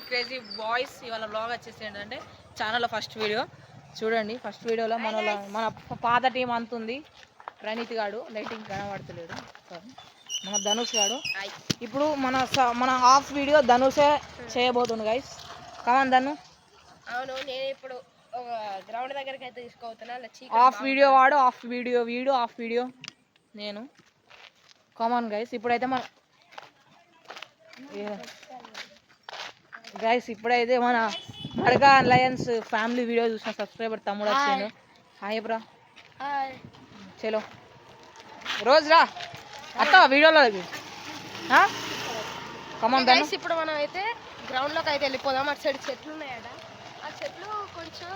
Crazy boys ఇవాళ blog వచ్చేసి ఏంటంటే ఛానల్లో ఫస్ట్ వీడియో చూడండి. ఫస్ట్ వీడియోలో మన పాత టీం అంతుంది. ప్రణీత్ గాడు లైటింగ్ కనబడతలేడు, మన ధనుష్ గాడు. ఇప్పుడు మన హాఫ్ వీడియో ధనుషే చేయబోతుంది గైస్. కమాన్ ధను. అవును, నేను ఇప్పుడు గ్రౌండ్ దగ్గరికి అయితే తీసుకోతున్నా. హాఫ్ వీడియో వాడు, హాఫ్ వీడియో వీడు, హాఫ్ వీడియో నేను. Come on guys. ఇప్పుడైతే మన గైస్ ఇప్పుడైతే మన మడగా అలయన్స్ ఫ్యామిలీ వీడియో చూసిన సబ్స్క్రైబర్ తమ్ముడు వచ్చాను. హాయ్ బ్రా. చలో రోజు రా అత్త వీడియోలో. కమాన్ గైస్, ఇప్పుడు మనం అయితే గ్రౌండ్లోకి అయితే వెళ్ళిపోదాం. అటు సైడ్ చెట్లు ఉన్నాయట. ఆ చెట్లు కొంచెం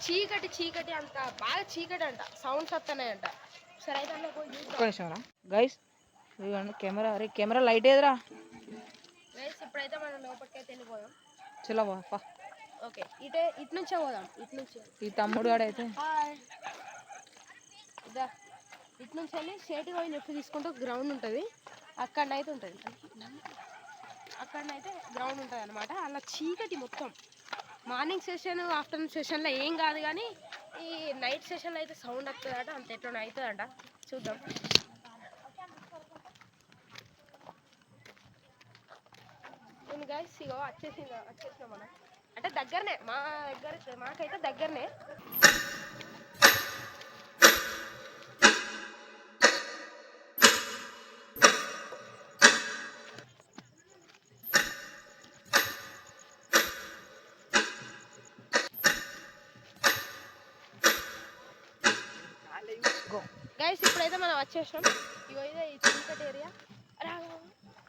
చీకటి అంత బాగా చీకటి అంట, సౌండ్స్ వస్తున్నాయంట. సరే అయితే గైస్ కెమెరా, అరే కెమెరా లైట్ ఏదిరా. గైస్ ఇప్పుడైతే మనం లోపలికి అయితే వెళ్ళిపోదాం. చలో ఓకే, ఇటు నుంచే పోదాం. ఇటు నుంచి ఈ తమ్ముడు గాడు అయితే ఇటు నుంచి వెళ్ళి స్ట్రేట్ పోయి లెఫ్ట్ తీసుకుంటూ గ్రౌండ్ ఉంటుంది. అక్కడనైతే గ్రౌండ్ ఉంటుంది అనమాట. అలా చీకటి మొత్తం. మార్నింగ్ సెషన్ ఆఫ్టర్నూన్ సెషన్లో ఏం కాదు, కానీ ఈ నైట్ సెషన్లో అయితే సౌండ్ వస్తుందట. అంత ఎట్లా అవుతుందంట, చూద్దాం. గైస్ ఇగో వచ్చేసినాం మనం. అంటే దగ్గరనే, మాకైతే దగ్గరనే. గైస్ ఇప్పుడైతే మనం వచ్చేసాం. ఇగో ఇదే ఈ చీకటి ఏరియా.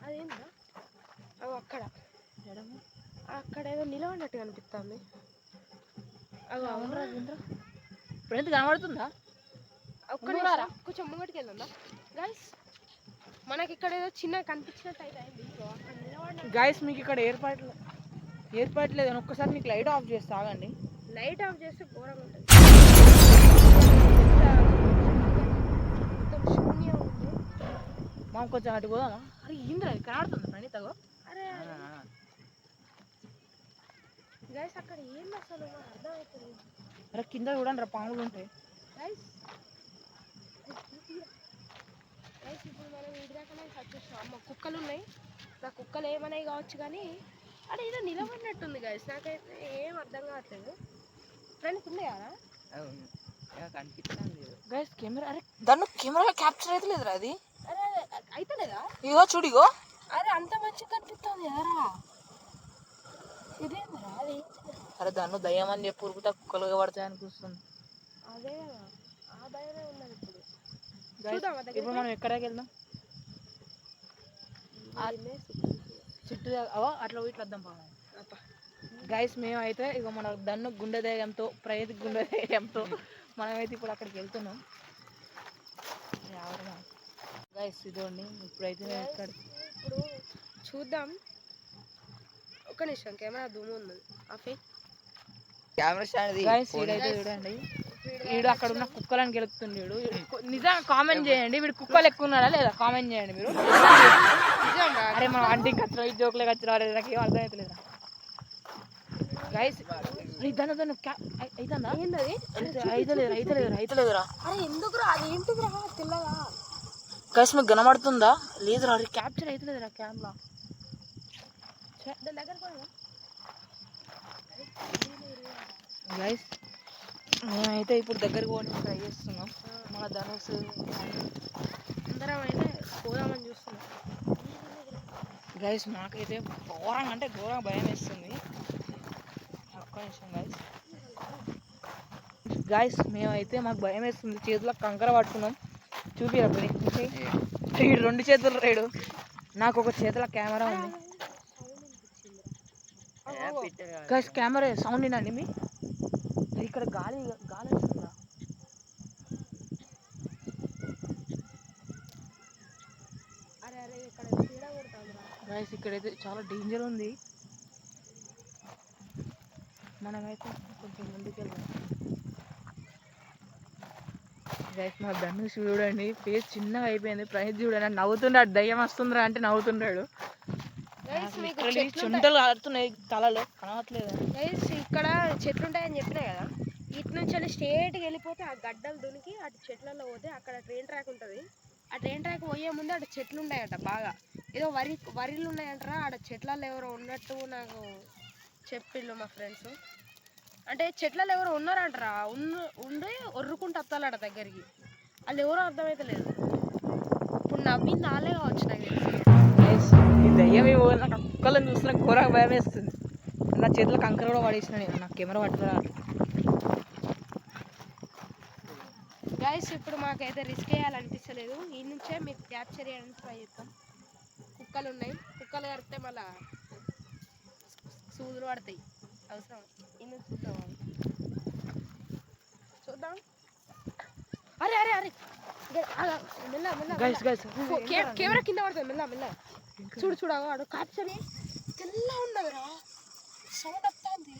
అదేందా అక్కడ ఏదో నిలబడినట్టు కనిపిస్తుంది. ఇప్పుడు ఎంత కనబడుతుందా? కొంచెం ముంగటికి వెళ్దా గైస్. మనకి ఇక్కడ ఏదో చిన్న కనిపించినట్టు అయితే అయింది. గైస్ మీకు ఇక్కడ ఏర్పాట్లేదు అని ఒక్కసారి మీకు లైట్ ఆఫ్ చేస్తే ఆగండి. లైట్ ఆఫ్ చేస్తే ఘోరంగా ఉంటుంది. శూన్యం ఉంది. మాకు కొంచెం అటు పోదామా? అరే ఇంద్ర కనబడుతుంది ప్రణీతగో. అరే గైస్ అక్కడ ఏంది అసలు అర్థం అవుతుంది. అరే కింద చూడండి రా, పాములు ఉంటాయి. గైస్ ఇప్పుడు మనం ఇంటి దాకానే వచ్చేసాం. అమ్మ కుక్కలు ఉన్నాయి. నా కుక్కలు ఏమన్నాయి కావచ్చు, కానీ అక్కడ ఏదో నిలబడినట్టుంది గైస్. నాకైతే ఏం అర్థం కావట్లేదు. ఫ్రెండ్స్ ఉన్నాయా కనిపిస్తుంది గైస్ కెమెరా. అరే దాన్ని కెమెరా క్యాప్చర్ అయితే లేదురా అది. అరే అయితే లేదా? ఇగో చూడిగో. అరే అంత మంచిగా కనిపిస్తుంది ఎదరా. ఇదేంద్రా అది? అరే దాన్ని దయ్యం అని చెప్పి ఉరుకుతా కుక్కలుగా పడతాయి అనిపిస్తుంది. అదే కదా, ఆ భయమే ఉన్నది. ఇప్పుడు మనం ఎక్కడికి వెళ్దాం? చుట్టూ అట్లా ఇట్లా వద్దాం పాపం. గైస్ మేమైతే ఇక మన దన్ను గుండె ధైర్యంతో, ప్రణీత్ గుండె ధైర్యంతో మనమైతే ఇప్పుడు అక్కడికి వెళ్తున్నాం. గైస్ ఇదండి ఇప్పుడైతే ఇప్పుడు చూద్దాం. ఒక్క నిమిషం, కెమెరా ధూము ఉంది. గైస్ వీడైతే చూడండి, వీడు అక్కడ ఉన్న కుక్కలను గెలుపుతుండేడు. నిజంగా కామెంట్ చేయండి, వీడు కుక్కలు ఎక్కువ ఉన్నాడా లేదా కామెంట్ చేయండి మీరు. అరే మనం అంటికి వచ్చిన ఈ జోకులకి వచ్చిన నాకు ఏం అర్థం అవుతలేదా గైస్. గైస్ మీకు కనబడుతుందా లేదు? అది క్యాప్చర్ అవుతలేదురా కెమెరా. గైస్ మేమైతే ఇప్పుడు దగ్గరికి పోవడానికి ట్రై చేస్తున్నాం. మన ధనుష్ అందరం అయితే పోదామని చూస్తున్నాం. గైస్ మాకైతే ఘోరంగా అంటే ఘోరంగా భయం వేస్తుంది. ఒక్క నిమిషం గైస్ మేమైతే మాకు భయం వేస్తుంది. చేతిలో కంకర పట్టుకున్నాం. చూపిరా వీడు 2 చేతులు రేడు, నాకు ఒక చేతిలో కెమెరా ఉంది. గైస్ కెమెరా సౌండ్ వినండి. మీ ఇక్కడ గాలి వస్తుందా? గైస్ ఇక్కడైతే చాలా డేంజర్ ఉంది. మనమైతే కొంచెం ముందుకు వెళ్దాం. గైస్ మా ధనుష్ చూడండి, ఫేస్ చిన్నగా అయిపోయింది. ప్రణీత్ చూడండి నవ్వుతుండే, దయ్యం వస్తుందిరా అంటే నవ్వుతుంటాడు. చుంటలు ఆడుతున్నాయి తలలో కనవట్లేదు. ఇక్కడ చెట్లు ఉంటాయని చెప్పినా కదా, ఇటు నుంచి స్ట్రేట్గా వెళ్ళిపోతే ఆ గడ్డలు దునికి అటు చెట్లలో పోతే అక్కడ ట్రైన్ ట్రాక్ ఉంటుంది. ఆ ట్రైన్ ట్రాక్ పోయే ముందు అక్కడ చెట్లు ఉన్నాయట బాగా, ఏదో వరిలు ఉన్నాయంటారా, ఆడ చెట్లలో ఎవరో ఉన్నట్టు నాకు చెప్పిళ్ళు మా ఫ్రెండ్స్. అంటే చెట్లలో ఎవరో ఉన్నారంటారా, ఉండి ఒర్రుకుంటూ వస్తాలట దగ్గరికి. వాళ్ళు ఎవరో అర్థమైతే లేదు. ఇప్పుడు నవ్వింది వాళ్ళే కావచ్చు నాకు తెలిసి. ఈ దయ్యం ఏమో నాకు కుక్కలను చూసిన ఘోరంగా భయం వేస్తుంది. నా చేతిలో కంకర కూడా పడేసిన నేను, నాకు కెమెరా పట్టుకురా. గైస్ ఇప్పుడు మాకైతే రిస్క్ చేయాలనిపిస్తలేదు, ఈ నుంచే మీకు క్యాప్చర్ చేయడానికి ట్రై చేస్తాం. కుక్కలు ఉన్నాయి, కుక్కలు కడితే మళ్ళా సూదులు పడతాయి, అవసరం. ఈ నుంచి చూద్దాం. అరే అరే అరే మెల్ల మెల్ల కెమెరా కింద పడుతుంది, మెల్ల మెల్ల. చూడు చూడ వాడు క్యాప్చర్ తెల్ల ఉన్నదిరా, సౌండ్ వస్తుంది.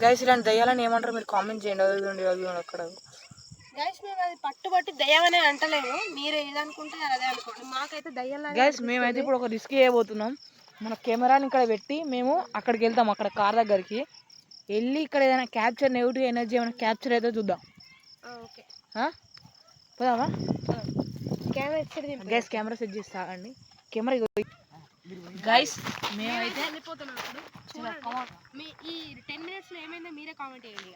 గైస్ ఇలాంటి దయ్యాలని ఏమంటారు మీరు కామెంట్ చేయండి. అక్కడ గైస్ మేము అది పట్టుబట్టి దయ్యమనే అంటలేము, మీరు ఏదనుకుంటే అదే అనుకోండి. మాకైతే దయ్యాలు. గైస్ మేమైతే ఇప్పుడు ఒక రిస్క్ చేయబోతున్నాం. మన కెమెరాని ఇక్కడ పెట్టి మేము అక్కడికి వెళ్తాం, అక్కడ కార్ దగ్గరికి వెళ్ళి ఇక్కడ ఏదైనా క్యాప్చర్ నెగిటివ్ ఎనర్జీ ఏమైనా క్యాప్చర్ అయితే చూద్దాం. ఓకే పోదామా? కెమెరా గైస్ కెమెరా సెట్ చేసి తాగండి. కెమెరా గైస్ మేమైతే వెళ్ళిపోతున్నాం. ఇప్పుడు మీ ఈ 10 minutes లో ఏమైందో మీరే కామెంట్ చేయండి.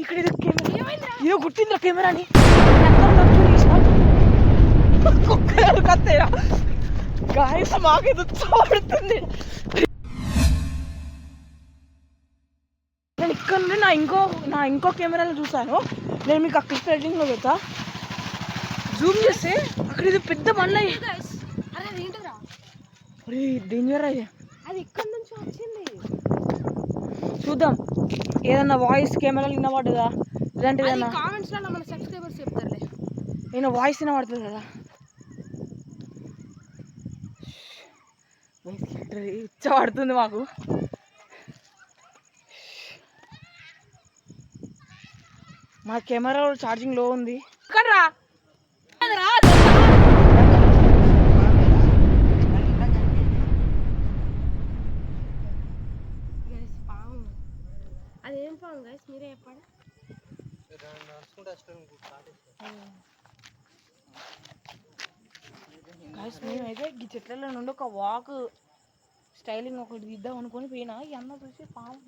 ఇక్కడ ఏదో గుట్టిందిరా కెమెరాని. గాయస్ మాకేదో పడుతుంది. నేను ఇక్కడ నుండి నా ఇంకో కెమెరాలో చూసాను. నేను మీకు ఆ క్లిప్ ఎడిటింగ్లో పెడతా. జూమ్ చేస్తే అక్కడ ఇది పెద్ద బండ. డేంజర్ అది. అది ఇక్కడ నుంచి వచ్చింది. చూద్దాం ఏదన్నా వాయిస్ కెమెరాలు వినబడ్డదా, ఇలాంటిది ఏదన్నా కామెంట్స్ లో మన సబ్స్క్రైబర్స్ చెప్తారులే. ఏదైనా వాయిస్ వినబడుతుంది కదా. ఇచ్చబడుతుంది మాకు. మా కెమెరా ఛార్జింగ్ లో ఉంది. ఇక్కడ రా అదేం పాము గైస్ మీరే చెప్పండి. గైస్ మేమైతే ఈ చెట్ల నుండి ఒక వాక్ స్టైలింగ్ ఒకటి తీద్దాం అనుకొని పోయినా, ఈ అన్న చూసి పాము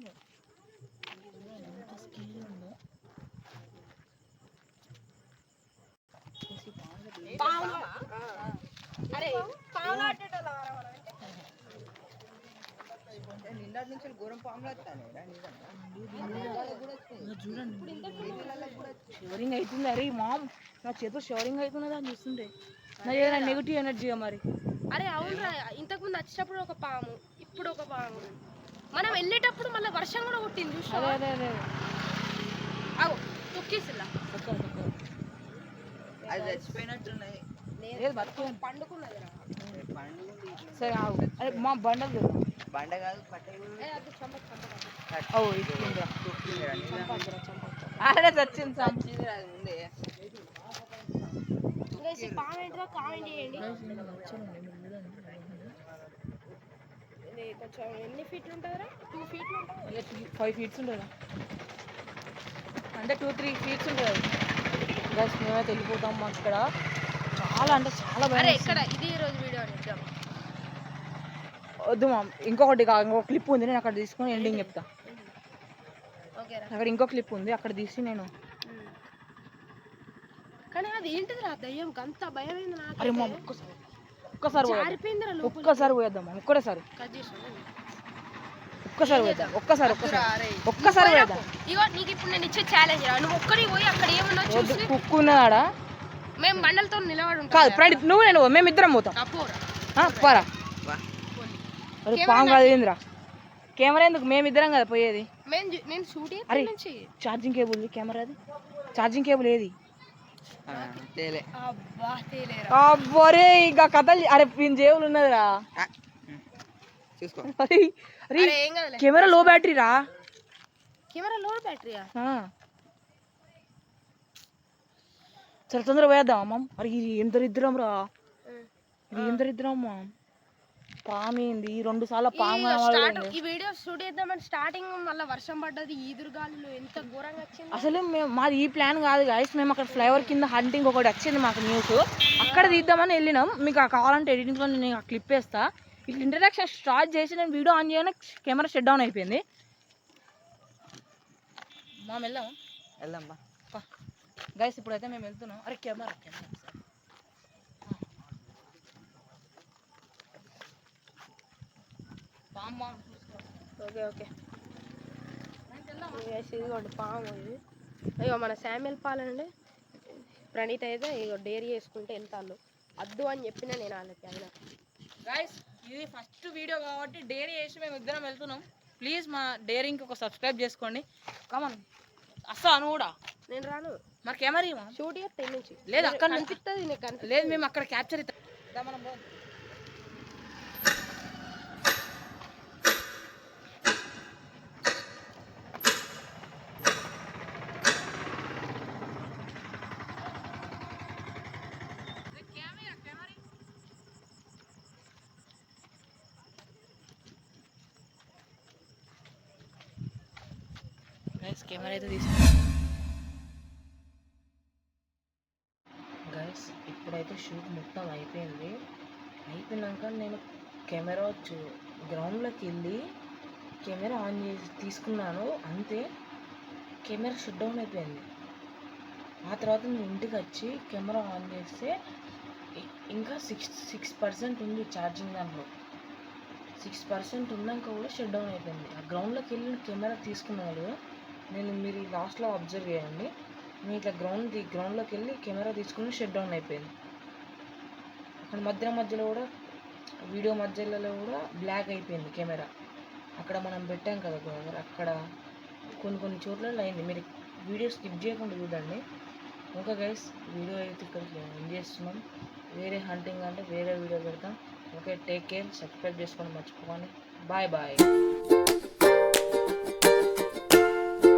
షవరింగ్ అవుతుంది. అరే మామ్ నా చేతిలో షవరింగ్ అవుతున్నది అని చూస్తుంటే నా ఏదైనా నెగిటివ్ ఎనర్జీ మరి. అరే అవునరా, ఇంతకుముందు వచ్చేటప్పుడు ఒక పాము, ఇప్పుడు ఒక పాము. మనం వెళ్ళేటప్పుడు మళ్ళీ వర్షం కూడా కొట్టింది చూసావా? అదే అదే తొక్కేసిలా అది చచ్చిపోయినట్టున్నాయి. లేదు బతుకు పండుకున్నదిరా. సరే ఆగు. అరే మా బండలు బండ కాదు అది చంప ఓ ఇట్లుందిరా ఆడే చచ్చింది సామ్ ముందే పాము ఏంటో కామెంట్ చేయండి. ఇది కొంచెం ఎన్ని ఫీట్లు ఉంటుందిరా? 2 ఫీట్లు ఉంటుంది. 5 ఫీట్స్ ఉంటుంది అంటే 2-3 ఫీట్స్ ఉంటుంది. గైస్ మేమైతే వెళ్ళిపోతాం. మాకు ఇక్కడ చాలా అంటే చాలా అరే భయం. ఇక్కడ ఇది ఈ రోజు వీడియో ఇద్దాం. వద్దు మా ఇంకొక క్లిప్ ఉంది, నేను అక్కడ తీసుకొని ఎండింగ్ చెప్తా. ఓకేరా. అక్కడ ఇంకో క్లిప్ ఉంది, అక్కడ తీసి నేను కానీ అది ఏంటిదిరా దయ్యం అంత భయమైంది నాకు. అరే మా ఒక్కసారి జారిపోయిందిరా లోపలికి. ఒక్కసారి పోయేద్దాం ఒక్కసారి కట్ చేసాను. ఒక్కసారి పోయేద్దాం ఒక్కసారి అరే పోయేద్దాం. ఇగో నీకు ఇప్పుడు నేను ఇచ్చే ఛాలెంజ్ రా, నువ్వు ఒక్కడికి పోయి అక్కడ ఏమన్నా చూసి కుక్కు ఉన్నదాడా మేము బండలతో నిలబడి ఉంటాం. కాదు ఫ్రెండ్ నువ్వు నేను మేమిద్దరం పోతాం. పోరా అరే పాము కాదు ఏందిరా కెమెరా ఎందుకు, మేమిద్దరం కదా పోయేది. నేను షూట్ అరే నుంచి ఛార్జింగ్ కేబుల్ కెమెరాది ఛార్జింగ్ కేబుల్ ఏది? అబ్బా తేలేరా. అబ్బరే ఇక కథలు. అరే దీని జేబులు ఉన్నదిరా. చూసుకో. అరే అరే ఏం కాదులే. కెమెరా లో బ్యాటరీ రా. కెమెరా లో బ్యాటరీయా? సరే తొందరగా పోయేద్దాం అమ్మ. అరే ఇది ఏం దరిద్రం రా, ఇది ఏం దరిద్రం అమ్మా. పాము ఏంది 2 సార్లు పాము ఈ వీడియో షూట్ చేద్దామని స్టార్టింగ్ మళ్ళీ వర్షం పడ్డది, ఈదురుగాలు ఎంత ఘోరంగా వచ్చింది. అసలు మాది ఈ ప్లాన్ కాదు గాయస్. మేము అక్కడ ఫ్లైఓవర్ కింద హంటింగ్ ఒకటి వచ్చింది మాకు న్యూస్, అక్కడ తీద్దామని వెళ్ళినాం. మీకు కావాలంటే ఎడిటింగ్లో నేను క్లిప్ వేస్తా. ఇట్లా ఇంట్రడక్షన్ స్టార్ట్ చేసి నేను వీడియో ఆన్ చేయగానే కెమెరా షట్ డౌన్ అయిపోయింది. మా వెళ్దాం బా గైస్. ఇప్పుడైతే మేము వెళ్తున్నాం. అరే కెమెరా ఓకే ఓకే ఇదిగోండి పాము ఇది. అయ్యో మన శామ్యుల్ పాలండి. ప్రణీత్ అయితే ఇగో డేరీ చేసుకుంటే వెళ్తాను అద్దు అని చెప్పిన నేను వాళ్ళకి. అయినా గైస్ ఇది ఫస్ట్ వీడియో కాబట్టి డేరీ చేసి మేము ఇద్దరం వెళ్తున్నాం. ప్లీజ్ మా డేరింగ్కి ఒక సబ్స్క్రైబ్ చేసుకోండి. కమన్ అస్సలు అను కూడా నేను రాను. మరి కెమెరా షూట్ చేస్తే నుంచి లేదు అక్కడ కనిపిస్తుంది నీకు. లేదు మేము అక్కడ క్యాప్చర్ ఇస్తాం. మనం కెమెరా అయితే తీసుకున్నాం గైస్. ఇప్పుడైతే షూట్ మొత్తం అయిపోయినాక నేను కెమెరా గ్రౌండ్లోకి వెళ్ళి కెమెరా ఆన్ చేసి తీసుకున్నాను. అంతే కెమెరా షట్ డౌన్ అయిపోయింది. ఆ తర్వాత నేను ఇంటికి వచ్చి కెమెరా ఆన్ చేస్తే ఇంకా 6% ఉంది ఛార్జింగ్. దాంట్లో 6% ఉన్నాక కూడా షట్ డౌన్ అయిపోయింది. ఆ గ్రౌండ్లోకి వెళ్ళి కెమెరా తీసుకున్నాను నేను. మీరు లాస్ట్లో అబ్జర్వ్ చేయండి. నేను ఇట్లా గ్రౌండ్లోకి వెళ్ళి కెమెరా తీసుకుని షట్ డౌన్ అయిపోయింది. అక్కడ మధ్యలో కూడా వీడియో మధ్యలో కూడా బ్లాక్ అయిపోయింది కెమెరా. అక్కడ మనం పెట్టాం కదా అక్కడ కొన్ని చోట్ల అయింది. మీరు వీడియో స్కిప్ చేయకుండా చూడండి. ఓకే గైస్, వీడియో అయితే ఇక్కడ ఎండ్ చేస్తున్నాం. వేరే హంటింగ్ అంటే వేరే వీడియో పెడతాం. ఓకే, టేక్ కేర్, సబ్స్క్రైబ్ చేసుకోండి మర్చిపోకండి. Bye bye.